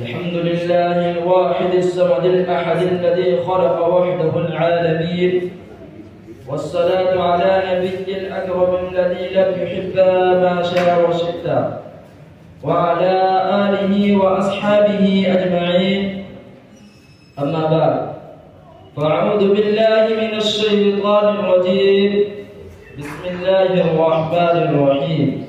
الحمد لله الواحد الصمد الأحد الذي خلق وحده العالمين، والصلاة على نبي الأكرم الذي لم يحب ما شاء وشئت، وعلى آله وأصحابه أجمعين. أما بعد، فأعوذ بالله من الشيطان الرجيم. بسم الله الرحمن الرحيم.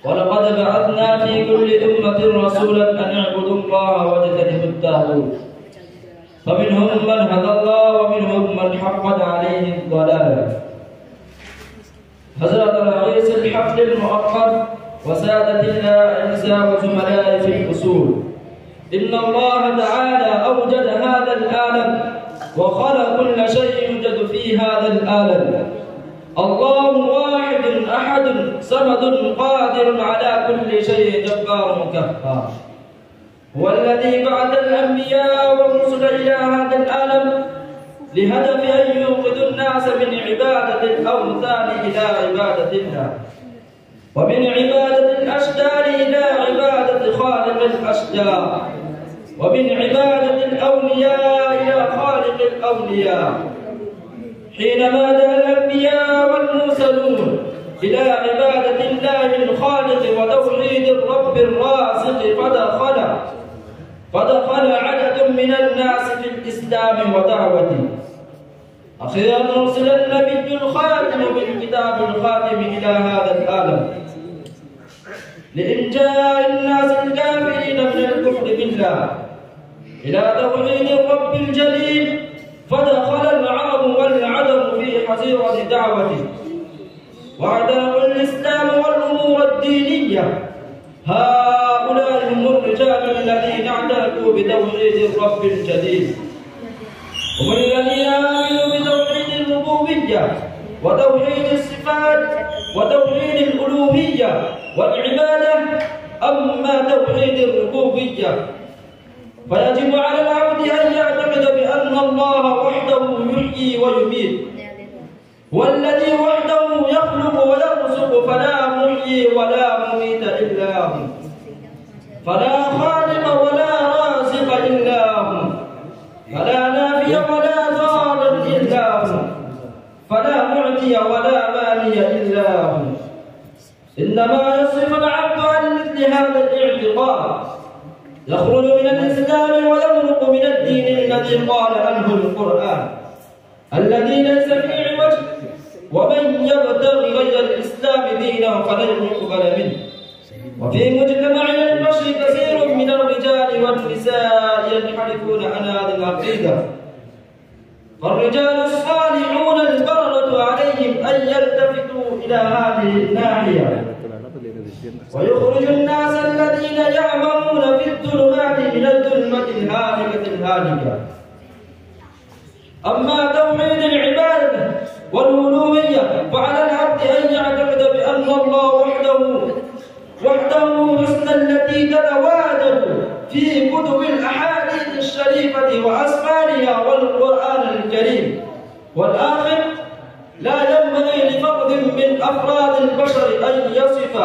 ولقد بعثنا في كل أمة رسولا أن اعبدوا الله واجتنبوا الطاغوت، فمنهم من هدى الله ومنهم من حقت عليه الضلالة. حضرة الرئيس الحفل المؤقت وسادة الأعزاء وزملاء في الفصول، إن الله تعالى أوجد هذا العالم وخلق كل شيء يوجد في هذا العالم. الله واحد أحد صمد قادر على كل شيء جبار مكفار، هو الذي بعث الأنبياء والرسل إلى هذا العالم لهدف أن يوقظ الناس من عبادة الأوثان إلى عبادة الله، ومن عبادة الأشجار إلى عبادة خالق الأشجار، ومن عبادة الأولياء إلى خالق الأولياء. حينما دعا الأنبياء والمرسلون إلى عبادة الله الخالق وتوحيد الرب الرازق فدخل عدد من الناس في الإسلام ودعوته. أخيرا أرسل النبي الخاتم بالكتاب الخاتم إلى هذا العالم لإنجاء الناس الكافرين من الكفر بالله إلى توحيد الرب الجليل، فدخل العرب والعجم في حظيرة دعوته وأعداء الإسلام والأمور الدينية. هؤلاء هم الرجال الذين اعترفوا بتوحيد الرب الجليل، هم الذين آمنوا بتوحيد الربوبية وتوحيد الصفات وتوحيد الألوهية والعبادة. أما توحيد الربوبية فيجب على العبد أن يعتقد بأن الله وحده يحيي ويميت، والذي وحده يخلق ويرزق، فلا محيي ولا مميت إلا هو، فلا خالق ولا رازق إلا هو، فلا نافي ولا ضار إلا هو، فلا معطي ولا ماني إلا هو. إنما يصرف العبد عن مثل هذا الاعتقاد يخرج من الإسلام ويمرق من الدين الذي قال عنه القرآن: الذي ليس فيه عوج ومن يبتغي غير الإسلام دينا فلن يقبل منه. وفي مجتمعنا البشري كثير من الرجال والنساء ينحرفون عن هذه العقيدة، فالرجال الصالحون البررة عليهم أن يلتفتوا إلى هذه الناحية ويخرج الناس الذين يعمرون في الظلمات من الظلمة الهالكة. أما توحيد العبادة والألوهية فعلى العبد أن يعتقد بأن الله وحده حسن التي تتواجد في كتب الأحاديث الشريفة وأسفارها والقرآن الكريم. والآخر لا ينبغي لفرد من أفراد البشر أن يصف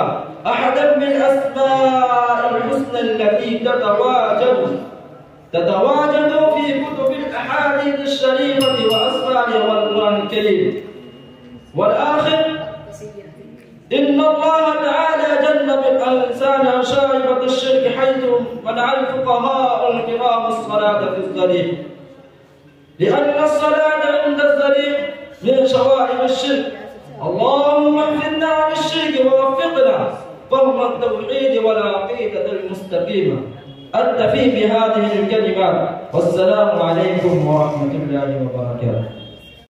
أحدا بالأسماء الحسنى التي تتواجد في كتب الأحاديث الشريفة وأسفارها والقرآن الكريم. والآخر إن الله تعالى جنب الإنسان شائبة الشرك، حيث منع الفقهاء الكرام الصلاة في الضريح، لأن الصلاة عند الضريح من شوائب الشرك. اللهم اغفرنا عن الشرك ووفقنا فهم التوحيد والعقيدة المستقيمة. أكتفي بهذه الكلمات، والسلام عليكم ورحمة الله وبركاته.